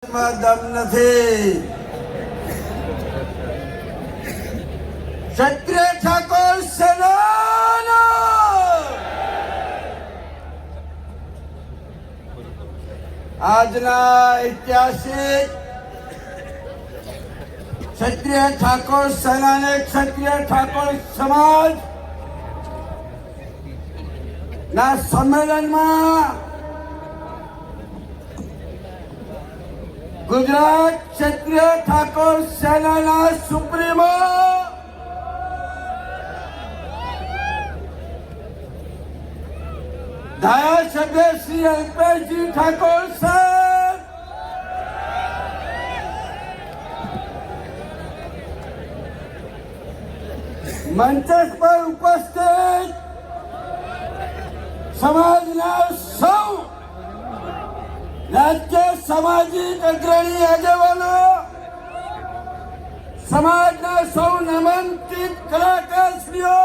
દમ નથી. ક્ષત્રિય ઠાકોર સેનાનો આજના ઐતિહાસિક ક્ષત્રિય ઠાકોર સેનાને ક્ષત્રિય ઠાકોર સમાજ ના સંમેલનમાં ગુજરાત ક્ષત્રિય ઠાકોર સેનાના સુપ્રીમો ધારાસભ્ય શ્રી અલ્પેશજી ઠાકોર સાહેબ, મંચ પર ઉપસ્થિત સમાજના સૌ રાજ્ય સામાજિક અગ્રણી આગેવાનો, સમાજના સૌ નામાંકિત કલાકારશ્રીઓ,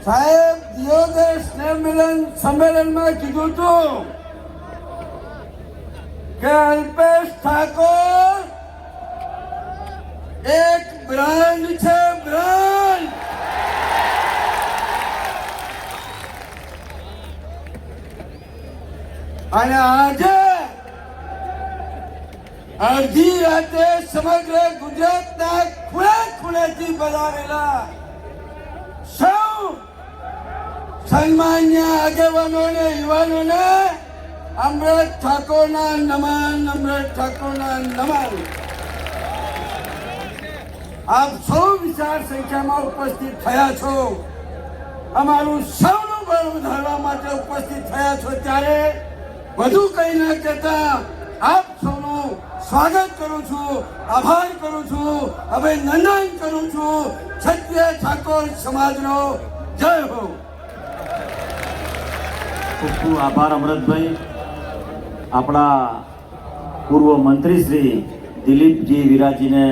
સાહેબ દિયોદર સ્નેહ મિલન સંમેલનમાં કીધું હતું કે અલ્પેશ ઠાકોર એક બ્રાન્ડ છે, બ્રાન્ડ. અને આજે અડધી રાતે સમગ્ર ગુજરાતના ખૂણે ખૂણેથી બોલાવેલા સૌ સન્માન્ય આગેવાનોને, યુવાનોને અમૃત ઠાકોરના નમન, અમૃત ઠાકોરના નમન. આપ સૌ વિશાળ સંખ્યામાં ઉપસ્થિત થયા છો, અમારું સૌનું બળ વધારવા માટે ઉપસ્થિત થયા છો. ત્યારે વધુ કંઈ ન કહેતા આપ સૌનું સ્વાગત કરું છું, આભાર કરું છું, અભિનંદન કરું છું. ક્ષત્રિય ઠાકોર સમાજનો જય હો. ખૂબ ખૂબ આભાર અમૃતભાઈ. આપણા પૂર્વ મંત્રી શ્રી દિલીપજી વિરાજીને